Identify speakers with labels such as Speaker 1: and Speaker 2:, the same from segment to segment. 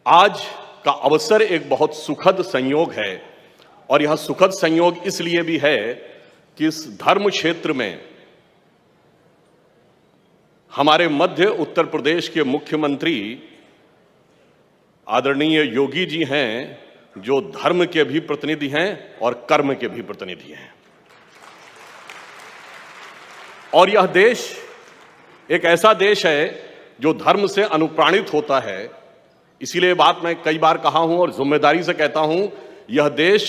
Speaker 1: आज का अवसर एक बहुत सुखद संयोग है और यह सुखद संयोग इसलिए भी है कि इस धर्म क्षेत्र में हमारे मध्य उत्तर प्रदेश के मुख्यमंत्री आदरणीय योगी जी हैं, जो धर्म के भी प्रतिनिधि हैं और कर्म के भी प्रतिनिधि हैं। और यह देश एक ऐसा देश है जो धर्म से अनुप्राणित होता है। इसीलिए बात मैं कई बार कहा हूं और जिम्मेदारी से कहता हूं, यह देश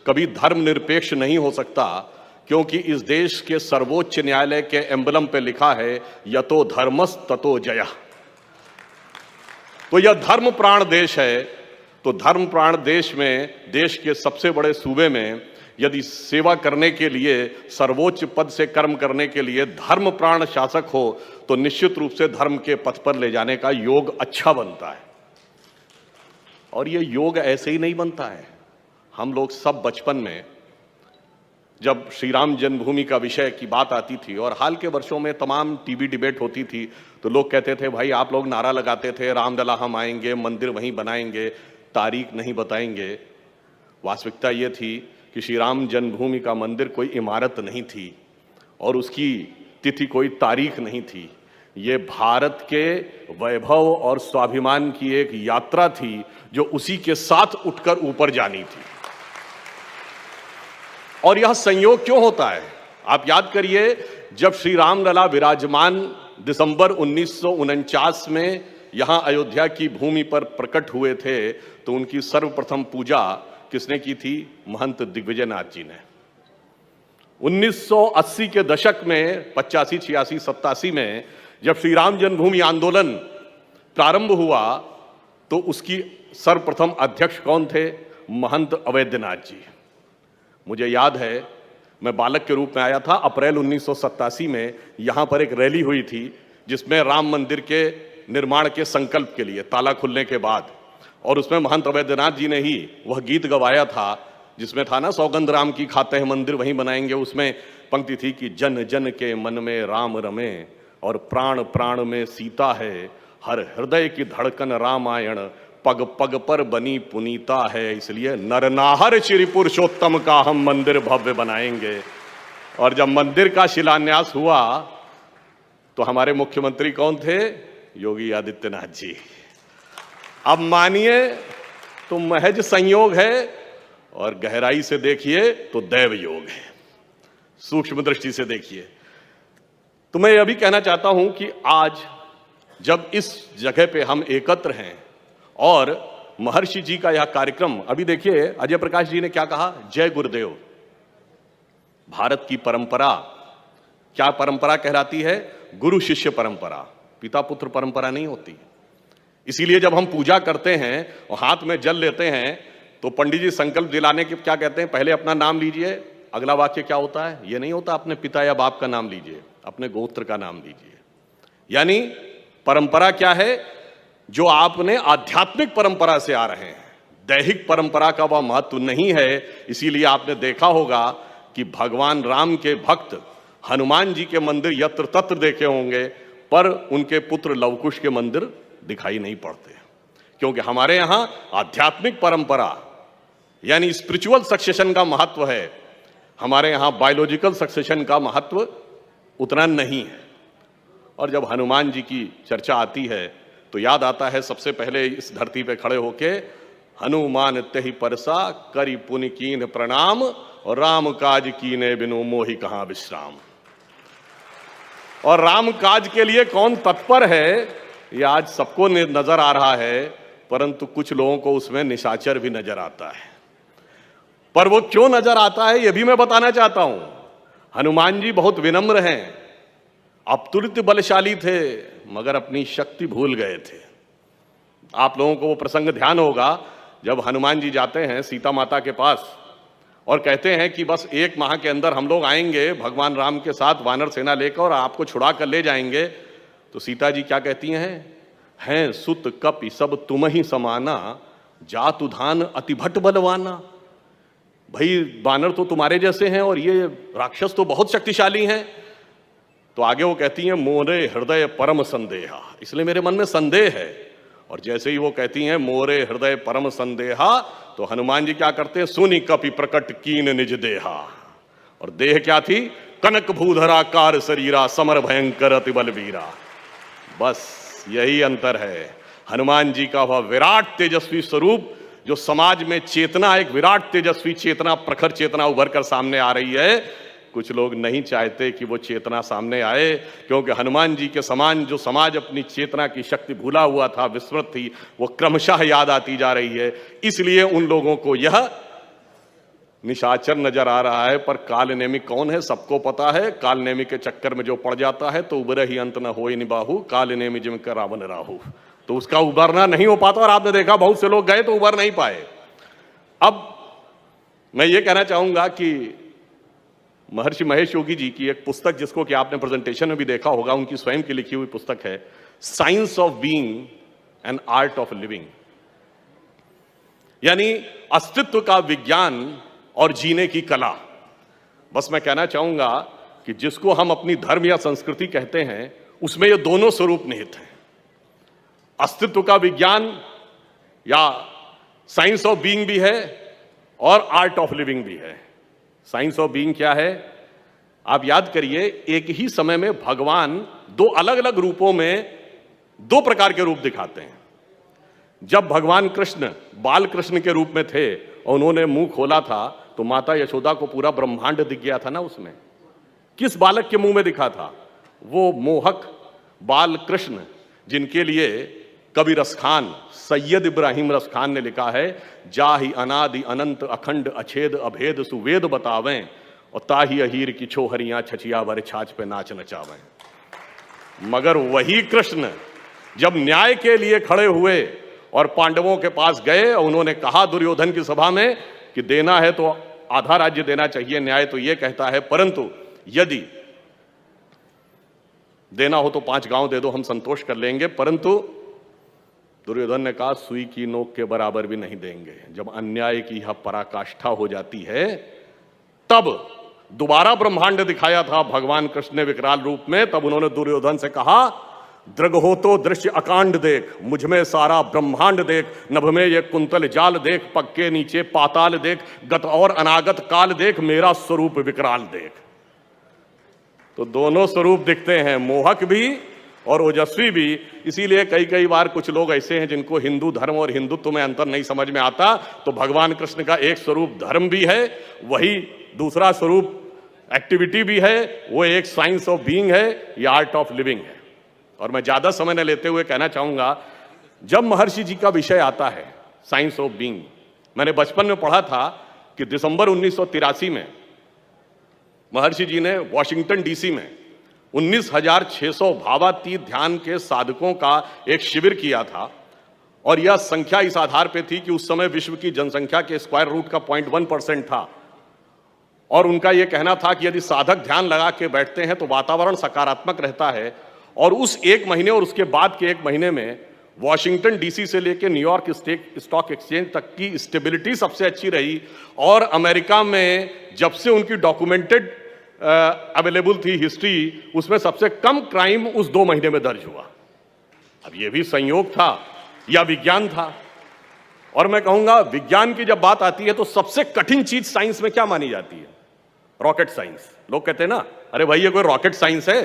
Speaker 1: कभी धर्मनिरपेक्ष नहीं हो सकता, क्योंकि इस देश के सर्वोच्च न्यायालय के एम्बलम पे लिखा है यतो धर्मस् ततो जयः। तो यह धर्म प्राण देश है। तो धर्म प्राण देश में, देश के सबसे बड़े सूबे में यदि सेवा करने के लिए, सर्वोच्च पद से कर्म करने के लिए धर्म प्राण शासक हो, तो निश्चित रूप से धर्म के पथ पर ले जाने का योग अच्छा बनता है। और ये योग ऐसे ही नहीं बनता है। हम लोग सब बचपन में जब श्री राम जन्मभूमि का विषय की बात आती थी और हाल के वर्षों में तमाम टीवी डिबेट होती थी, तो लोग कहते थे भाई आप लोग नारा लगाते थे रामलला हम आएंगे, मंदिर वहीं बनाएंगे, तारीख नहीं बताएंगे। वास्तविकता ये थी कि श्री राम जन्मभूमि का मंदिर कोई इमारत नहीं थी और उसकी तिथि कोई तारीख नहीं थी। ये भारत के वैभव और स्वाभिमान की एक यात्रा थी जो उसी के साथ उठकर ऊपर जानी थी। और यह संयोग क्यों होता है? आप याद करिए, जब श्री रामलला विराजमान दिसंबर 1949 में यहां अयोध्या की भूमि पर प्रकट हुए थे, तो उनकी सर्वप्रथम पूजा किसने की थी? महंत दिग्विजय नाथ जी ने। 1980 के दशक में 85, 86, 87 में जब श्री राम जन्मभूमि आंदोलन प्रारंभ हुआ, तो उसकी सर्वप्रथम अध्यक्ष कौन थे? महंत अवैधनाथ जी। मुझे याद है, मैं बालक के रूप में आया था। अप्रैल 1987 में यहां पर एक रैली हुई थी जिसमें राम मंदिर के निर्माण के संकल्प के लिए ताला खुलने के बाद, और उसमें महंत अवैधनाथ जी ने ही वह गीत गवाया था जिसमें था ना, सौगंध राम की खाते हैं मंदिर वहीं बनाएंगे। उसमें पंक्ति थी कि जन जन के मन में राम रमे और प्राण प्राण में सीता है, हर हृदय की धड़कन रामायण, पग पग पर बनी पुनीता है, इसलिए नरनाहर श्री पुरुषोत्तम का हम मंदिर भव्य बनाएंगे। और जब मंदिर का शिलान्यास हुआ तो हमारे मुख्यमंत्री कौन थे? योगी आदित्यनाथ जी। अब मानिए तो महज संयोग है और गहराई से देखिए तो दैव योग है। सूक्ष्म दृष्टि से देखिए तो मैं यह भी कहना चाहता हूं कि आज जब इस जगह पे हम एकत्र हैं और महर्षि जी का यह कार्यक्रम, अभी देखिए अजय प्रकाश जी ने क्या कहा, जय गुरुदेव। भारत की परंपरा क्या परंपरा कहलाती है? गुरु शिष्य परंपरा, पिता पुत्र परंपरा नहीं होती। इसीलिए जब हम पूजा करते हैं और हाथ में जल लेते हैं तो पंडित जी संकल्प दिलाने के क्या कहते हैं? पहले अपना नाम लीजिए, अगला वाक्य क्या होता है? ये नहीं होता अपने पिता या बाप का नाम लीजिए, अपने गोत्र का नाम लीजिए। यानी परंपरा क्या है? जो आपने आध्यात्मिक परंपरा से आ रहे हैं, दैहिक परंपरा का वह महत्व नहीं है। इसीलिए आपने देखा होगा कि भगवान राम के भक्त हनुमान जी के मंदिर यत्र तत्र देखे होंगे, पर उनके पुत्र लवकुश के मंदिर दिखाई नहीं पड़ते, क्योंकि हमारे यहां आध्यात्मिक परंपरा यानी स्पिरिचुअल सक्सेशन का महत्व है। हमारे यहां बायोलॉजिकल सक्सेशन का महत्व उतना नहीं है। और जब हनुमान जी की चर्चा आती है तो याद आता है सबसे पहले इस धरती पे खड़े होके, हनुमान तेहि परसा करि पुनि कीन प्रणाम, और राम काज कीने बिनु मोहि कहां विश्राम। और राम काज के लिए कौन तत्पर है, ये आज सबको नजर आ रहा है, परंतु कुछ लोगों को उसमें निशाचर भी नजर आता है। पर वो क्यों नजर आता है ये भी मैं बताना चाहता हूं। हनुमान जी बहुत विनम्र हैं, अतुलित बलशाली थे, मगर अपनी शक्ति भूल गए थे। आप लोगों को वो प्रसंग ध्यान होगा जब हनुमान जी जाते हैं सीता माता के पास और कहते हैं कि बस 1 माह के अंदर हम लोग आएंगे भगवान राम के साथ वानर सेना लेकर और आपको छुड़ा कर ले जाएंगे। तो सीता जी क्या कहती हैं सुत कपि सब तुम ही समाना, जातु धान अति भट बलवाना। भाई वानर तो तुम्हारे जैसे हैं और ये राक्षस तो बहुत शक्तिशाली हैं। तो आगे वो कहती हैं मोरे हृदय परम संदेहा, इसलिए मेरे मन में संदेह है। और जैसे ही वो कहती हैं मोरे हृदय परम संदेहा, तो हनुमान जी क्या करते हैं, सुनी कपि प्रकट कीन निज देहा। और देह क्या थी, कनक भूधरा कार शरीरा, समर भयंकर अति बलवीरा। बस यही अंतर है। हनुमान जी का वह विराट तेजस्वी स्वरूप, जो समाज में चेतना, एक विराट तेजस्वी चेतना, प्रखर चेतना उभर कर सामने आ रही है, कुछ लोग नहीं चाहते कि वो चेतना सामने आए, क्योंकि हनुमान जी के समान जो समाज अपनी चेतना की शक्ति भूला हुआ था, विस्मृत थी, वो क्रमशः याद आती जा रही है। इसलिए उन लोगों को यह निशाचर नजर आ रहा है। पर कालनेमी कौन है, सबको पता है। कालनेमी के चक्कर में जो पड़ जाता है तो उबरे ही अंत न होई निबाहु, कालनेमी जिम कर रावण राहु। तो उसका उबरना नहीं हो पाता, और आपने देखा बहुत से लोग गए तो उबर नहीं पाए। अब मैं ये कहना चाहूंगा कि महर्षि महेश योगी जी की एक पुस्तक, जिसको कि आपने प्रेजेंटेशन में भी देखा होगा, उनकी स्वयं की लिखी हुई पुस्तक है science of being and art of living, यानी अस्तित्व का विज्ञान और जीने की कला। बस मैं कहना चाहूंगा कि जिसको हम अपनी धर्म या संस्कृति कहते हैं, उसमें ये दोनों स्वरूप निहित हैं। अस्तित्व का विज्ञान या साइंस ऑफ बीइंग भी है और आर्ट ऑफ लिविंग भी है। साइंस ऑफ बीइंग क्या है, आप याद करिए, एक ही समय में भगवान दो अलग अलग रूपों में दो प्रकार के रूप दिखाते हैं। जब भगवान कृष्ण बाल कृष्ण के रूप में थे और उन्होंने मुंह खोला था, तो माता यशोदा को पूरा ब्रह्मांड दिख गया था ना। उसमें किस बालक के मुंह में दिखा था, वो मोहक बाल कृष्ण, जिनके लिए कवि रसखान, सैयद इब्राहिम रसखान ने लिखा है, जाहि अनादि अनंत अखंड अछेद अभेद सुवेद बतावें, और ताही अहीर की छोहरियां छछिया भर छाछ पे नाच नचावें। मगर वही कृष्ण जब न्याय के लिए खड़े हुए और पांडवों के पास गए और उन्होंने कहा दुर्योधन की सभा में कि देना है तो आधा राज्य देना चाहिए, न्याय तो ये कहता है, परंतु यदि देना हो तो 5 गांव दे दो, हम संतोष कर लेंगे। परंतु दुर्योधन ने कहा सुई की नोक के बराबर भी नहीं देंगे। जब अन्याय की यह पराकाष्ठा हो जाती है, तब दोबारा ब्रह्मांड दिखाया था भगवान कृष्ण ने विकराल रूप में। तब उन्होंने दुर्योधन से कहा, दृग हो तो दृश्य अकांड देख, मुझ में सारा ब्रह्मांड देख, नभ में ये कुंतल जाल देख, पग के नीचे पाताल देख, गत और अनागत काल देख, मेरा स्वरूप विकराल देख। तो दोनों स्वरूप दिखते हैं, मोहक भी और ओजस्वी भी। इसीलिए कई बार कुछ लोग ऐसे हैं जिनको हिंदू धर्म और हिंदुत्व में अंतर नहीं समझ में आता। तो भगवान कृष्ण का एक स्वरूप धर्म भी है, वही दूसरा स्वरूप एक्टिविटी भी है, वो एक साइंस ऑफ बीइंग है, या आर्ट ऑफ लिविंग है। और मैं ज्यादा समय न लेते हुए कहना चाहूंगा, जब महर्षि जी का विषय आता है साइंस ऑफ बीइंग, मैंने बचपन में पढ़ा था कि दिसंबर 1983 में महर्षि जी ने वॉशिंगटन डीसी में 19,600 भावातीत ध्यान के साधकों का एक शिविर किया था। और यह संख्या इस आधार पे थी कि उस समय विश्व की जनसंख्या के स्क्वायर रूट का 0.1% था। और उनका यह कहना था कि यदि साधक ध्यान लगा के बैठते हैं तो वातावरण सकारात्मक रहता है। और उस एक महीने और उसके बाद के एक महीने में वॉशिंगटन डीसी से लेकर न्यूयॉर्क स्टॉक एक्सचेंज तक की स्टेबिलिटी सबसे अच्छी रही। और अमेरिका में जब से उनकी डॉक्यूमेंटेड अवेलेबल थी हिस्ट्री, उसमें सबसे कम क्राइम उस 2 महीने में दर्ज हुआ। अब यह भी संयोग था या विज्ञान था। और मैं कहूंगा, विज्ञान की जब बात आती है तो सबसे कठिन चीज साइंस में क्या मानी जाती है? Rocket science. लोग कहते हैं ना, अरे भाई ये कोई रॉकेट साइंस है।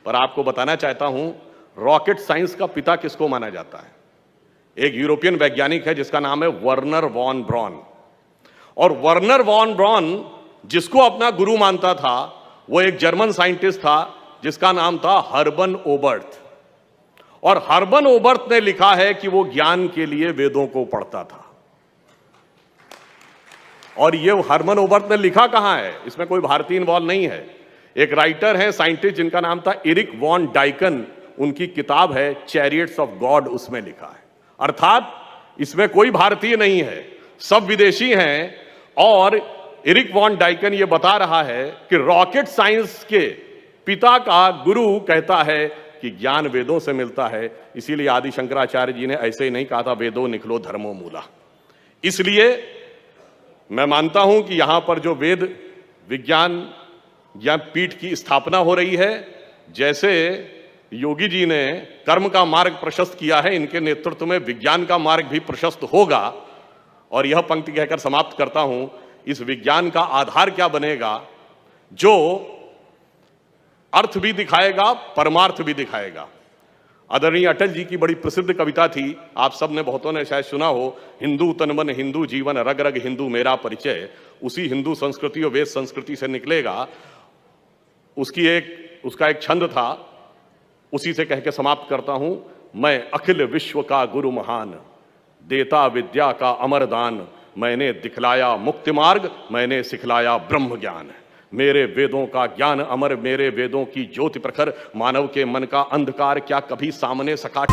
Speaker 1: पर आपको बताना चाहता हूं, रॉकेट साइंस का पिता किसको माना जाता है? एक यूरोपियन वैज्ञानिक है जिसका नाम है वर्नर वॉन ब्रॉन। और वर्नर वॉन ब्रॉन जिसको अपना गुरु मानता था, वो एक जर्मन साइंटिस्ट था जिसका नाम था हर्बन ओबर्ट। और हर्बन ओबर्ट ने लिखा है कि वो ज्ञान के लिए वेदों को पढ़ता था। और ये हर्बन ओबर्ट ने लिखा कहां है, इसमें कोई भारतीय इन्वॉल्व नहीं है। एक राइटर है, साइंटिस्ट, जिनका नाम था एरिक वॉन डाइकन, उनकी किताब है चैरियट्स ऑफ गॉड, उसमें लिखा है। अर्थात इसमें कोई भारतीय नहीं है, सब विदेशी हैं। और एरिक वॉन डाइकन ये बता रहा है कि रॉकेट साइंस के पिता का गुरु कहता है कि ज्ञान वेदों से मिलता है। इसीलिए आदि शंकराचार्य जी ने ऐसे ही नहीं कहा था वेदों निकलो धर्मो मूला। इसलिए मैं मानता हूं कि यहां पर जो वेद विज्ञान ज्ञान पीठ की स्थापना हो रही है, जैसे योगी जी ने कर्म का मार्ग प्रशस्त किया है, इनके नेतृत्व में विज्ञान का मार्ग भी प्रशस्त होगा। और यह पंक्ति कहकर समाप्त करता हूं, इस विज्ञान का आधार क्या बनेगा? जो अर्थ भी दिखाएगा, परमार्थ भी दिखाएगा। आदरणीय अटल जी की बड़ी प्रसिद्ध कविता थी, आप सब ने, बहुतों ने शायद सुना हो, हिंदू तन मन हिंदू जीवन, रग रग हिंदू मेरा परिचय। उसी हिंदू संस्कृति और वेद संस्कृति से निकलेगा। उसका एक छंद था, उसी से कह के समाप्त करता हूं। मैं अखिल विश्व का गुरु महान, देता विद्या का अमर दान। मैंने दिखलाया मुक्ति मार्ग, मैंने सिखलाया ब्रह्म ज्ञान। मेरे वेदों का ज्ञान अमर, मेरे वेदों की ज्योति प्रखर। मानव के मन का अंधकार क्या कभी सामने सका?